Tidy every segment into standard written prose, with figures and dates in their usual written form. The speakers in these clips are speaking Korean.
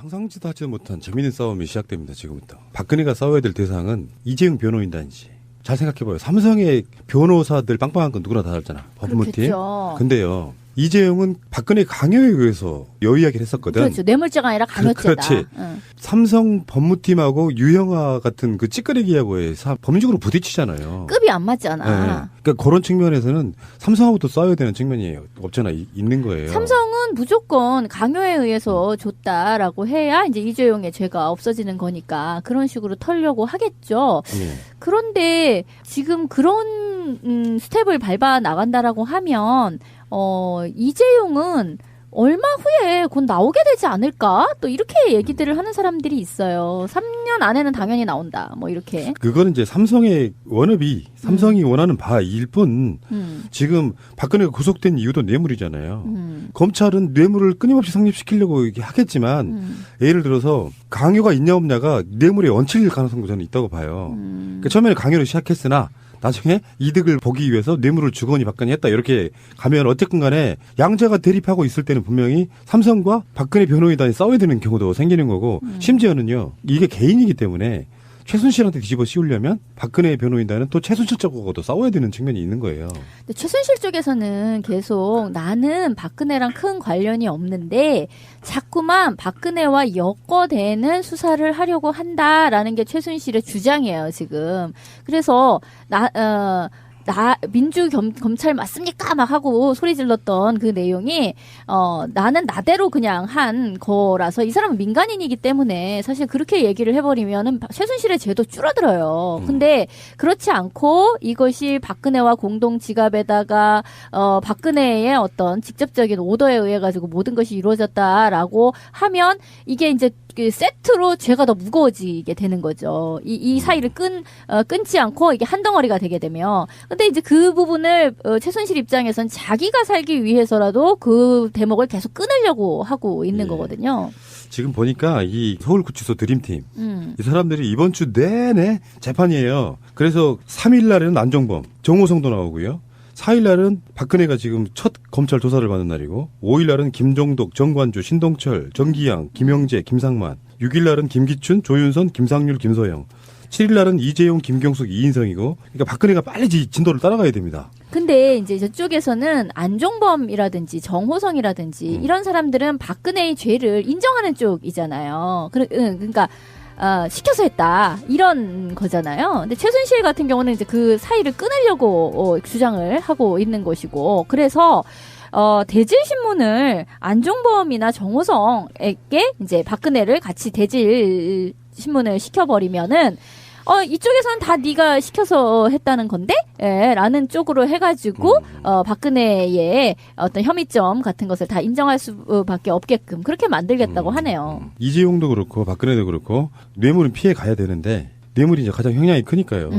상상지도 하지도 못한 재미있는 싸움이 시작됩니다. 지금부터. 박근혜가 싸워야 될 대상은 이재용 변호인단이지. 잘 생각해봐요. 삼성의 변호사들 빵빵한 건 누구나 다 알잖아. 법무팀. 그렇겠죠. 근데요. 이재용은 박근혜 강요에 의해서 여의 이야기를 했었거든. 그렇죠. 뇌물죄가 아니라 강요죄다. 그렇지. 응. 삼성 법무팀하고 유형아 같은 그 찌끄레기하고의 법률적으로 부딪히잖아요. 급이 안 맞잖아. 네. 그러니까 그런 측면에서는 삼성하고도 싸워야 되는 측면이 없잖아. 있는 거예요. 삼성은 무조건 강요에 의해서 줬다라고 해야 이제 이재용의 죄가 없어지는 거니까 그런 식으로 털려고 하겠죠. 그런데 지금 그런 스텝을 밟아 나간다라고 하면 이재용은 얼마 후에 곧 나오게 되지 않을까? 또 이렇게 얘기들을 하는 사람들이 있어요. 3년 안에는 당연히 나온다. 뭐 이렇게. 그거는 이제 삼성의 워너비, 삼성이 원하는 바일 뿐 지금 박근혜가 구속된 이유도 뇌물이잖아요. 검찰은 뇌물을 끊임없이 성립시키려고 하겠지만 예를 들어서 강요가 있냐 없냐가 뇌물에 얹힐 가능성도 저는 있다고 봐요. 그러니까 처음에는 강요를 시작했으나 나중에 이득을 보기 위해서 뇌물을 주거니 받거니 했다 이렇게 가면 어쨌든 간에 양자가 대립하고 있을 때는 분명히 삼성과 박근혜 변호인단이 싸워야 되는 경우도 생기는 거고 심지어는요 이게 개인이기 때문에 최순실한테 뒤집어 씌우려면 박근혜 변호인단은 또 최순실 쪽하고도 싸워야 되는 측면이 있는 거예요. 근데 최순실 쪽에서는 계속 나는 박근혜랑 큰 관련이 없는데 자꾸만 박근혜와 엮어대는 수사를 하려고 한다라는 게 최순실의 주장이에요, 지금. 그래서 검찰 맞습니까? 막 하고 소리 질렀던 그 내용이, 나는 나대로 그냥 한 거라서 이 사람은 민간인이기 때문에 사실 그렇게 얘기를 해버리면은 최순실의 죄도 줄어들어요. 근데 그렇지 않고 이것이 박근혜와 공동 지갑에다가, 박근혜의 어떤 직접적인 오더에 의해 가지고 모든 것이 이루어졌다라고 하면 이게 이제 그 세트로 죄가 더 무거워지게 되는 거죠. 이 사이를 끊지 않고 이게 한 덩어리가 되게 되면. 근데 이제 그 부분을 최순실 입장에선 자기가 살기 위해서라도 그 대목을 계속 끊으려고 하고 있는 거거든요. 지금 보니까 이 서울구치소 드림팀 이 사람들이 이번 주 내내 재판이에요. 그래서 3일 날에는 안종범, 정호성도 나오고요. 4일 날은 박근혜가 지금 첫 검찰 조사를 받는 날이고 5일 날은 김종독, 정관주, 신동철, 정기양, 김영재, 김상만 6일 날은 김기춘, 조윤선, 김상률, 김소영 7일 날은 이재용, 김경숙, 이인성이고 그러니까 박근혜가 빨리 진도를 따라가야 됩니다. 근데 이제 저쪽에서는 안종범이라든지 정호성이라든지 이런 사람들은 박근혜의 죄를 인정하는 쪽이잖아요. 그러니까 시켜서 했다 이런 거잖아요. 근데 최순실 같은 경우는 이제 그 사이를 끊으려고 주장을 하고 있는 것이고 그래서 대질 신문을 안종범이나 정호성에게 이제 박근혜를 같이 대질 신문을 시켜버리면은 이쪽에서는 다 네가 시켜서 했다는 건데? 예, 라는 쪽으로 해가지고, 박근혜의 어떤 혐의점 같은 것을 다 인정할 수밖에 없게끔 그렇게 만들겠다고 하네요. 이재용도 그렇고, 박근혜도 그렇고, 뇌물은 피해 가야 되는데, 뇌물이 이제 가장 형량이 크니까요.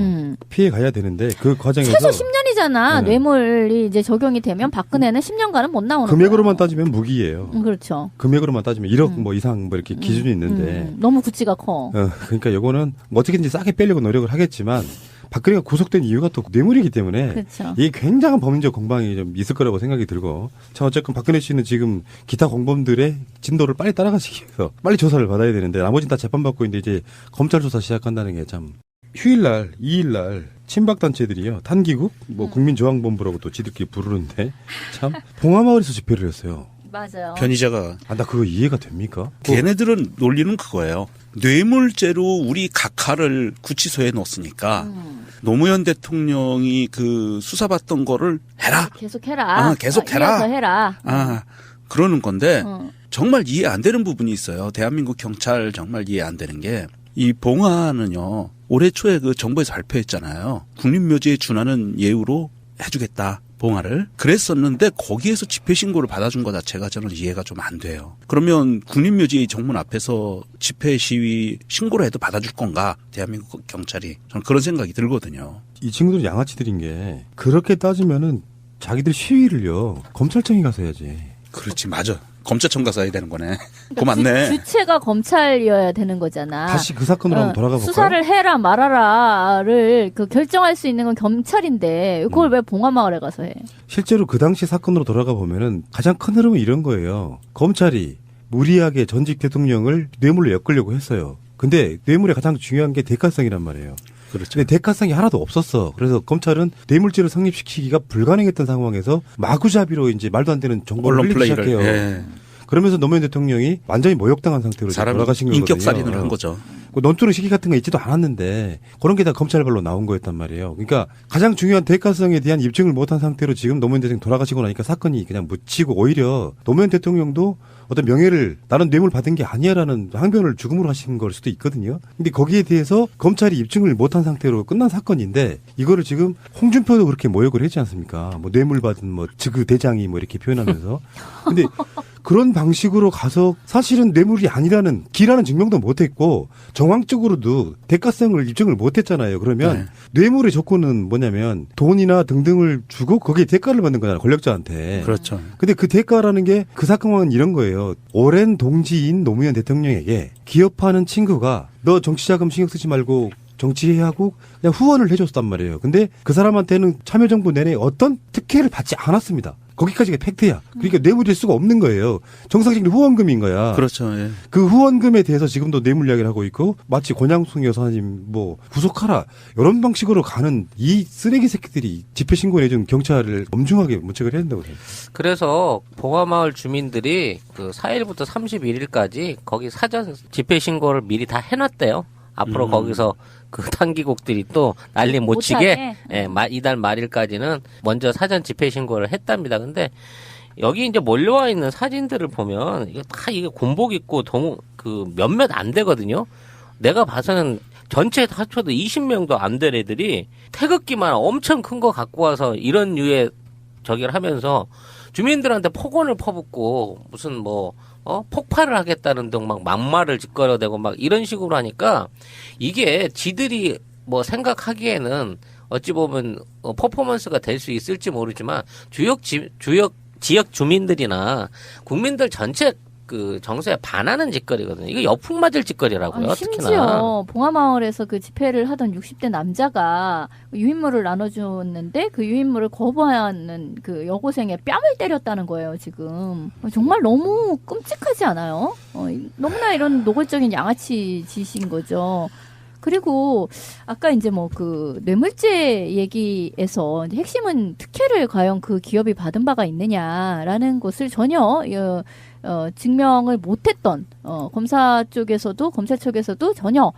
피해 가야 되는데, 그 과정에서. 최소 10년이잖아. 네. 뇌물이 이제 적용이 되면 박근혜는 10년간은 못 나오는 금액으로만 거예요. 따지면 무기예요. 그렇죠. 금액으로만 따지면 1억 뭐 이상 뭐 이렇게 기준이 있는데. 너무 구찌가 커. 그러니까 요거는 뭐 어떻게든지 싸게 빼려고 노력을 하겠지만, 박근혜가 구속된 이유가 또 뇌물이기 때문에 그렇죠. 이게 굉장한 법률적 공방이 좀 있을 거라고 생각이 들고 자 어쨌든 박근혜 씨는 지금 기타 공범들의 진도를 빨리 따라가시기 위해서 빨리 조사를 받아야 되는데 나머지는 다 재판받고 있는데 이제 검찰 조사 시작한다는 게 참 휴일날 2일날 친박단체들이요 탄기국 뭐 국민저항본부라고 또 지들끼리 부르는데 참 봉화마을에서 집회를 했어요. 맞아요. 변희재가. 나 그거 이해가 됩니까? 걔네들은 논리는 그거예요. 뇌물죄로 우리 각하를 구치소에 넣었으니까 노무현 대통령이 그 수사받던 거를 해라. 계속해라. 계속해라. 이어서 해라. 그러는 건데 정말 이해 안 되는 부분이 있어요. 대한민국 경찰 정말 이해 안 되는 게 이 봉화는요. 올해 초에 그 정부에서 발표했잖아요. 국립묘지에 준하는 예우로 해주겠다. 봉화를. 그랬었는데 거기에서 집회 신고를 받아준 것 자체가 저는 이해가 좀 안 돼요. 그러면 국립묘지 정문 앞에서 집회 시위 신고를 해도 받아줄 건가? 대한민국 경찰이. 저는 그런 생각이 들거든요. 이 친구들은 양아치들인 게 그렇게 따지면은 자기들 시위를요. 검찰청에 가서 해야지. 그렇지 맞아. 검찰청 가서 해야 되는 거네. 그거 그러니까 맞네. 주체가 검찰이어야 되는 거잖아. 다시 그 사건으로 한번 돌아가 볼까요? 수사를 해라 말아라를 결정할 수 있는 건 경찰인데 그걸 왜 봉화마을에 가서 해? 실제로 그 당시 사건으로 돌아가 보면은 가장 큰 흐름은 이런 거예요. 검찰이 무리하게 전직 대통령을 뇌물로 엮으려고 했어요. 근데 뇌물의 가장 중요한 게 대가성이란 말이에요. 그렇죠. 근데 대가성이 하나도 없었어. 그래서 검찰은 뇌물죄를 성립시키기가 불가능했던 상황에서 마구잡이로 이제 말도 안 되는 정보를 흘리기 시작해요. 예. 그러면서 노무현 대통령이 완전히 모욕당한 상태로 돌아가신 거거든요. 인격살인을 한 거죠. 논두렁 시기 같은 거 있지도 않았는데 그런 게 다 검찰발로 나온 거였단 말이에요. 그러니까 가장 중요한 대가성에 대한 입증을 못한 상태로 지금 노무현 대통령 돌아가시고 나니까 사건이 그냥 묻히고 오히려 노무현 대통령도 어떤 명예를 나는 뇌물 받은 게 아니야라는 항변을 죽음으로 하신 걸 수도 있거든요. 근데 거기에 대해서 검찰이 입증을 못한 상태로 끝난 사건인데 이거를 지금 홍준표도 그렇게 모욕을 했지 않습니까? 뭐 뇌물 받은 뭐 즉그 대장이 뭐 이렇게 표현하면서. 근데 그런 방식으로 가서 사실은 뇌물이 아니라는 기라는 증명도 못했고 정황적으로도 대가성을 입증을 못했잖아요. 그러면 뇌물의 조건은 뭐냐면 돈이나 등등을 주고 거기에 대가를 받는 거잖아요. 권력자한테. 그렇죠. 근데 그 대가라는 게 그 사건은 이런 거예요. 오랜 동지인 노무현 대통령에게 기업하는 친구가 너 정치자금 신경 쓰지 말고 정치해야 하고 그냥 후원을 해줬단 말이에요. 근데 그 사람한테는 참여정부 내내 어떤 특혜를 받지 않았습니다. 거기까지가 팩트야. 그러니까 뇌물일 수가 없는 거예요. 정상적인 후원금인 거야. 그렇죠. 예. 그 후원금에 대해서 지금도 뇌물 이야기를 하고 있고 마치 권양숙 여사님 뭐 구속하라 이런 방식으로 가는 이 쓰레기 새끼들이 집회 신고 내준 경찰을 엄중하게 문책을 해야 된다고 생각해요. 그래서 봉화마을 주민들이 그 4일부터 31일까지 거기 사전 집회 신고를 미리 다 해놨대요. 앞으로 거기서 그 탄기국들이 또 난리 못 치게 이달 말일까지는 먼저 사전 집회 신고를 했답니다. 근데 여기 이제 몰려와 있는 사진들을 보면 이거 다 이게 군복 입고 그 몇몇 안 되거든요. 내가 봐서는 전체 합쳐도 20명도 안 될 애들이 태극기만 엄청 큰 거 갖고 와서 이런 류의 저기를 하면서 주민들한테 폭언을 퍼붓고 무슨 뭐 폭발을 하겠다는 등 막 막말을 짓거려대고 막 이런 식으로 하니까 이게 지들이 뭐 생각하기에는 어찌 보면 퍼포먼스가 될 수 있을지 모르지만 지역 주민들이나 국민들 전체 그 정서에 반하는 짓거리거든요. 이거 여풍 맞을 짓거리라고요. 심지어 특히나. 봉화마을에서 그 집회를 하던 60대 남자가 유인물을 나눠주었는데 그 유인물을 거부하는 그 여고생의 뺨을 때렸다는 거예요. 지금 정말 너무 끔찍하지 않아요? 너무나 이런 노골적인 양아치 짓인 거죠. 그리고 아까 이제 뭐 그 뇌물죄 얘기에서 핵심은 특혜를 과연 그 기업이 받은 바가 있느냐라는 것을 전혀 증명을 못했던 검사 쪽에서도 검찰 쪽에서도 전혀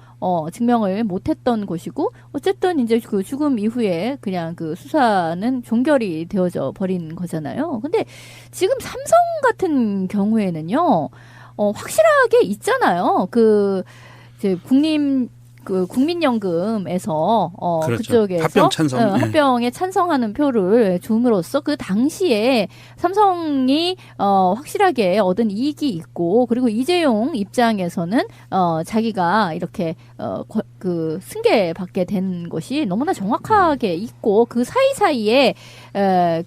증명을 못했던 것이고 어쨌든 이제 그 죽음 이후에 그냥 그 수사는 종결이 되어져 버린 거잖아요. 근데 지금 삼성 같은 경우에는요 확실하게 있잖아요. 그 이제 국민연금에서 그렇죠. 그쪽에서 합병 찬성, 합병에 찬성하는 표를 줌으로써 그 당시에 삼성이 확실하게 얻은 이익이 있고 그리고 이재용 입장에서는 자기가 이렇게 그 승계받게 된 것이 너무나 정확하게 있고 그 사이사이에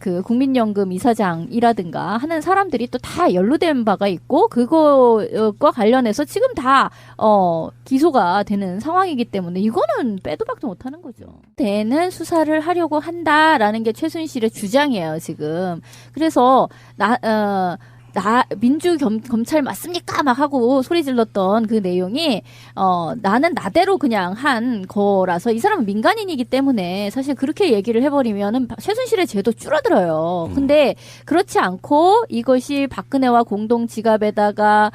그 국민연금 이사장이라든가 하는 사람들이 또 다 연루된 바가 있고 그거과 관련해서 지금 다 기소가 되는 상황이기 때문에 이거는 빼도 박도 못하는 거죠. 대는 수사를 하려고 한다라는 게 최순실의 주장이에요 지금. 그래서 민주 검찰 맞습니까? 막 하고 소리 질렀던 그 내용이, 나는 나대로 그냥 한 거라서 이 사람은 민간인이기 때문에 사실 그렇게 얘기를 해버리면은 최순실의 죄도 줄어들어요. 근데 그렇지 않고 이것이 박근혜와 공동 지갑에다가,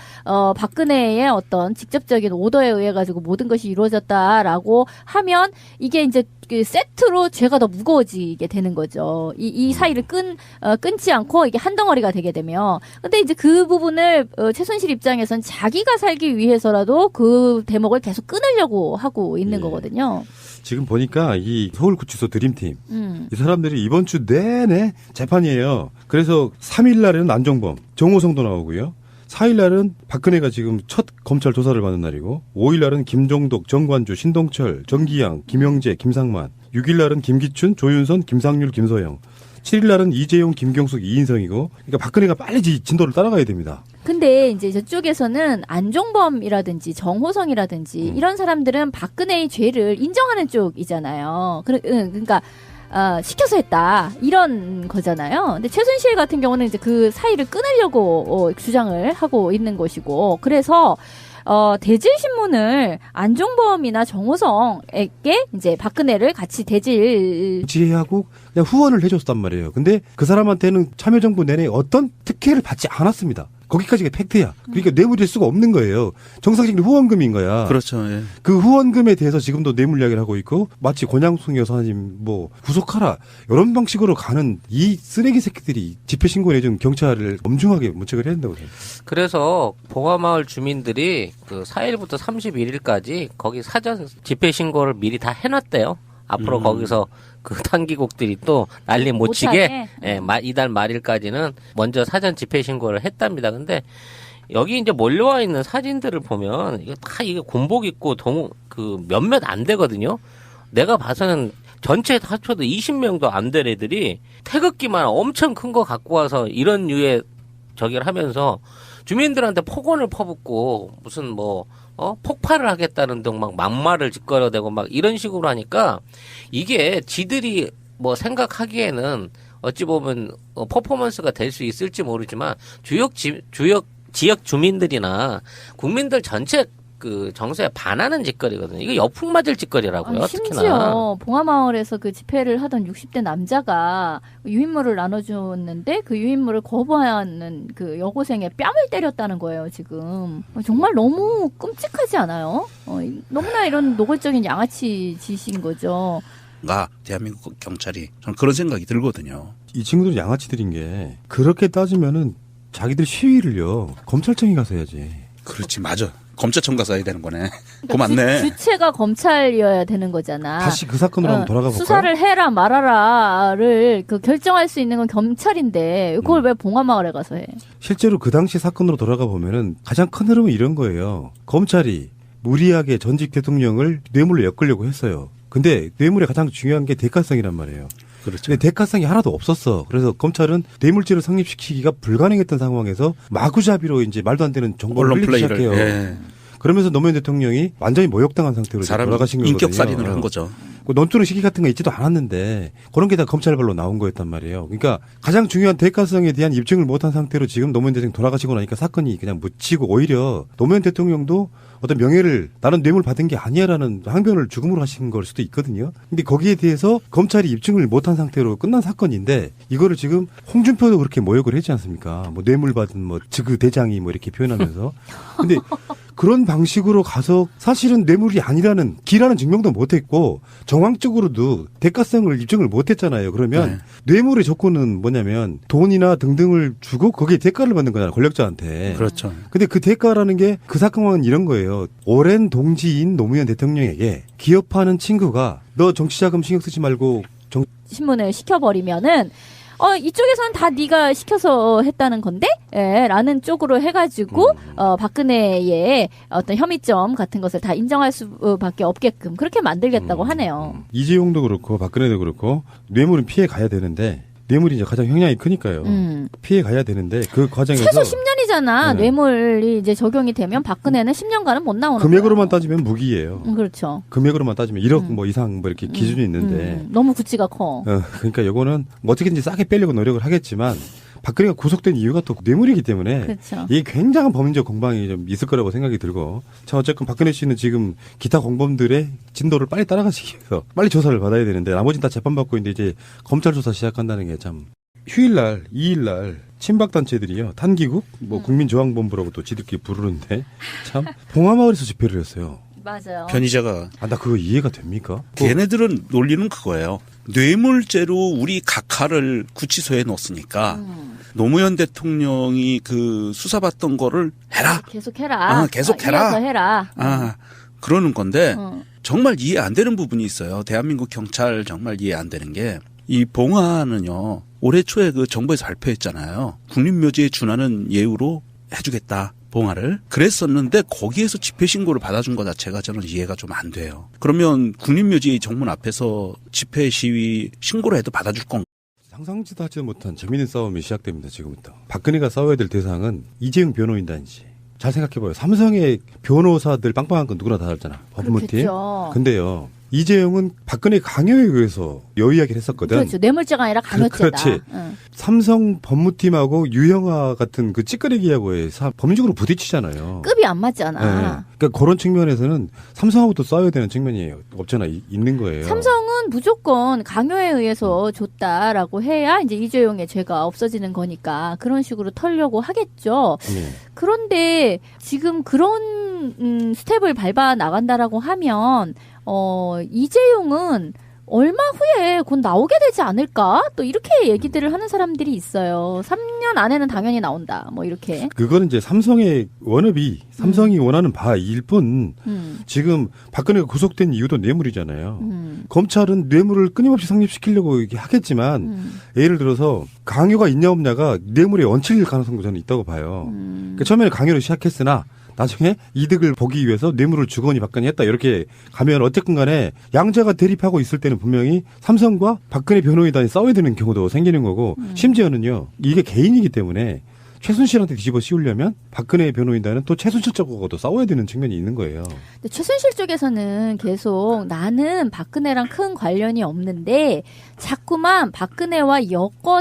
박근혜의 어떤 직접적인 오더에 의해 가지고 모든 것이 이루어졌다라고 하면 이게 이제 그 세트로 죄가 더 무거워지게 되는 거죠. 이 사이를 끊지 않고 이게 한 덩어리가 되게 되면. 근데 이제 그 부분을 최순실 입장에선 자기가 살기 위해서라도 그 대목을 계속 끊으려고 하고 있는 거거든요. 지금 보니까 이 서울구치소 드림팀 이 사람들이 이번 주 내내 재판이에요. 그래서 3일 날에는 안종범, 정호성도 나오고요. 4일 날은 박근혜가 지금 첫 검찰 조사를 받는 날이고 5일 날은 김종독, 정관주, 신동철, 정기양, 김영재, 김상만 6일 날은 김기춘, 조윤선, 김상률, 김서영 7일 날은 이재용, 김경숙, 이인성이고 그러니까 박근혜가 빨리 진도를 따라가야 됩니다. 근데 이제 저쪽에서는 안종범이라든지 정호성이라든지 이런 사람들은 박근혜의 죄를 인정하는 쪽이잖아요. 그러니까 시켜서 했다 이런 거잖아요. 근데 최순실 같은 경우는 이제 그 사이를 끊으려고 주장을 하고 있는 것이고, 그래서 대질신문을 안종범이나 정호성에게 이제 박근혜를 같이 지혜하고 그냥 후원을 해줬단 말이에요. 근데 그 사람한테는 참여정부 내내 어떤 특혜를 받지 않았습니다. 거기까지가 팩트야. 그러니까 뇌물일 수가 없는 거예요. 정상적인 후원금인 거야. 그렇죠. 예. 그 후원금에 대해서 지금도 뇌물 이야기를 하고 있고, 마치 권양숙 여사님 뭐 구속하라 이런 방식으로 가는 이 쓰레기 새끼들이 집회 신고 내준 경찰을 엄중하게 문책을 해야 된다고 생각해요. 그래서 봉화마을 주민들이 그 4일부터 31일까지 거기 사전 집회 신고를 미리 다 해놨대요. 앞으로 거기서 그 탄기국들이 또 난리 못 치게, 예, 이달 말일까지는 먼저 사전 집회 신고를 했답니다. 근데 여기 이제 몰려와 있는 사진들을 보면 이거 다 이게 군복 입고 그 몇몇 안 되거든요. 내가 봐서는 전체 합쳐도 20명도 안 될 애들이 태극기만 엄청 큰 거 갖고 와서 이런 류의 저기를 하면서 주민들한테 폭언을 퍼붓고 무슨 뭐 폭발을 하겠다는 등 막 막말을 짓거려대고 막 이런 식으로 하니까 이게 지들이 뭐 생각하기에는 어찌 보면 퍼포먼스가 될 수 있을지 모르지만 지역 주민들이나 국민들 전체 그 정서에 반하는 짓거리거든요. 이거 역풍 맞을 짓거리라고요. 심지어 특히나. 봉화마을에서 그 집회를 하던 60대 남자가 유인물을 나눠줬는데 그 유인물을 거부하는 그 여고생의 뺨을 때렸다는 거예요. 지금 정말 너무 끔찍하지 않아요? 너무나 이런 노골적인 양아치 짓인 거죠. 대한민국 경찰이 저는 그런 생각이 들거든요. 이 친구들 양아치들인 게, 그렇게 따지면은 자기들 시위를요 검찰청에 가서 해야지. 그렇지, 맞아. 검찰청 가서 해야 되는 거네. 그거 맞네. 주체가 검찰이어야 되는 거잖아. 다시 그 사건으로 한번 돌아가 볼까요? 수사를 해라 말아라를 그 결정할 수 있는 건 경찰인데 그걸 왜 봉화마을에 가서 해? 실제로 그 당시 사건으로 돌아가 보면은 가장 큰 흐름은 이런 거예요. 검찰이 무리하게 전직 대통령을 뇌물로 엮으려고 했어요. 근데 뇌물의 가장 중요한 게 대가성이란 말이에요. 그렇죠. 근데 대가성이 하나도 없었어. 그래서 검찰은 뇌물죄를 성립시키기가 불가능했던 상황에서 마구잡이로 이제 말도 안 되는 정보를 언론 흘리기 플레이를. 시작해요. 예. 그러면서 노무현 대통령이 완전히 모욕당한 상태로 돌아가신 거거든요. 인격살인을 한 거죠. 논두렁 시기 같은 거 있지도 않았는데 그런 게 다 검찰발로 나온 거였단 말이에요. 그러니까 가장 중요한 대가성에 대한 입증을 못한 상태로 지금 노무현 대통령 돌아가시고 나니까 사건이 그냥 묻히고, 오히려 노무현 대통령도 어떤 명예를 나는 뇌물 받은 게 아니야라는 항변을 죽음으로 하신 걸 수도 있거든요. 근데 거기에 대해서 검찰이 입증을 못한 상태로 끝난 사건인데, 이거를 지금 홍준표도 그렇게 모욕을 했지 않습니까? 뭐 뇌물 받은 뭐 그 대장이 뭐 이렇게 표현하면서. 근데 그런 방식으로 가서 사실은 뇌물이 아니라는 기라는 증명도 못했고 정황적으로도 대가성을 입증을 못했잖아요. 그러면 뇌물의 조건은 뭐냐면 돈이나 등등을 주고 거기에 대가를 받는 거잖아요. 권력자한테. 그렇죠. 근데 그 대가라는 게 그 사건은 이런 거예요. 오랜 동지인 노무현 대통령에게 기업하는 친구가 너 정치자금 신경 쓰지 말고 신문을 시켜버리면은 이쪽에서는 다 네가 시켜서 했다는 건데? 예, 라는 쪽으로 해가지고, 박근혜의 어떤 혐의점 같은 것을 다 인정할 수밖에 없게끔 그렇게 만들겠다고 하네요. 이재용도 그렇고 박근혜도 그렇고 뇌물은 피해 가야 되는데, 뇌물이 이제 가장 형량이 크니까요. 피해 가야 되는데 그 과정에서 최소 10년이잖아. 네. 뇌물이 이제 적용이 되면 박근혜는 10년간은 못 나오는 금액으로만 거예요. 따지면 무기예요. 그렇죠. 금액으로만 따지면 1억 뭐 이상 뭐 이렇게 기준이 있는데 너무 구치가 커. 그러니까 요거는 뭐 어떻게든지 싸게 빼려고 노력을 하겠지만 박근혜가 구속된 이유가 또 뇌물이기 때문에 그렇죠. 이게 굉장한 범죄 공방이 좀 있을 거라고 생각이 들고, 자 어쨌든 박근혜 씨는 지금 기타 공범들의 진도를 빨리 따라가시기 위해서 빨리 조사를 받아야 되는데, 나머지는 다 재판받고 있는데 이제 검찰 조사 시작한다는 게 참. 휴일날 2일날 친박단체들이요 탄기국 뭐 국민저항본부라고 또 지들끼리 부르는데 참 봉화마을에서 집회를 했어요. 맞아요. 변희재가 나 그거 이해가 됩니까? 걔네들은 논리는 그거예요. 뇌물죄로 우리 각하를 구치소에 넣었으니까 노무현 대통령이 그 수사받던 거를 해라. 계속해라. 계속해라. 이어서 해라. 그러는 건데 정말 이해 안 되는 부분이 있어요. 대한민국 경찰 정말 이해 안 되는 게, 이 봉화는요 올해 초에 그 정부에서 발표했잖아요. 국립묘지에 준하는 예우로 해주겠다. 봉화를. 그랬었는데 거기에서 집회 신고를 받아준 것 자체가 저는 이해가 좀 안 돼요. 그러면 국립묘지 정문 앞에서 집회 시위 신고를 해도 받아줄 건가? 상상지도 하지 못한 재미있는 싸움이 시작됩니다. 지금부터. 박근혜가 싸워야 될 대상은 이재용 변호인단이지. 잘 생각해봐요. 삼성의 변호사들 빵빵한 건 누구나 다 알잖아. 법무팀. 그렇겠죠. 근데요, 이재용은 박근혜 강요에 의해서 여이야기를 했었거든. 그렇죠. 뇌물죄가 아니라 강요죄다. 그렇지. 응. 삼성 법무팀하고 유영아 같은 그 찌끄레기하고의 법률적으로 부딪히잖아요. 급이 안 맞잖아. 네. 그러니까 그런 측면에서는 삼성하고도 싸워야 되는 측면이 없잖아 있는 거예요. 삼성은 무조건 강요에 의해서 줬다라고 해야 이제 이재용의 죄가 없어지는 거니까 그런 식으로 털려고 하겠죠. 그런데 지금 그런 스텝을 밟아 나간다라고 하면 이재용은 얼마 후에 곧 나오게 되지 않을까? 또 이렇게 얘기들을 하는 사람들이 있어요. 3년 안에는 당연히 나온다. 뭐 이렇게. 그거는 이제 삼성의 워너비, 삼성이 원하는 바일 뿐 지금 박근혜가 구속된 이유도 뇌물이잖아요. 검찰은 뇌물을 끊임없이 성립시키려고 이렇게 하겠지만 예를 들어서 강요가 있냐 없냐가 뇌물의 원칙일 가능성도 저는 있다고 봐요. 그러니까 처음에는 강요를 시작했으나 나중에 이득을 보기 위해서 뇌물을 주거니 받거니 했다 이렇게 가면 어쨌든 간에 양자가 대립하고 있을 때는 분명히 삼성과 박근혜 변호인단이 싸워야 되는 경우도 생기는 거고 심지어는요 이게 개인이기 때문에 최순실한테 뒤집어 씌우려면 박근혜 변호인단은 또 최순실 쪽하고도 싸워야 되는 측면이 있는 거예요. 근데 최순실 쪽에서는 계속 나는 박근혜랑 큰 관련이 없는데 자꾸만 박근혜와 엮어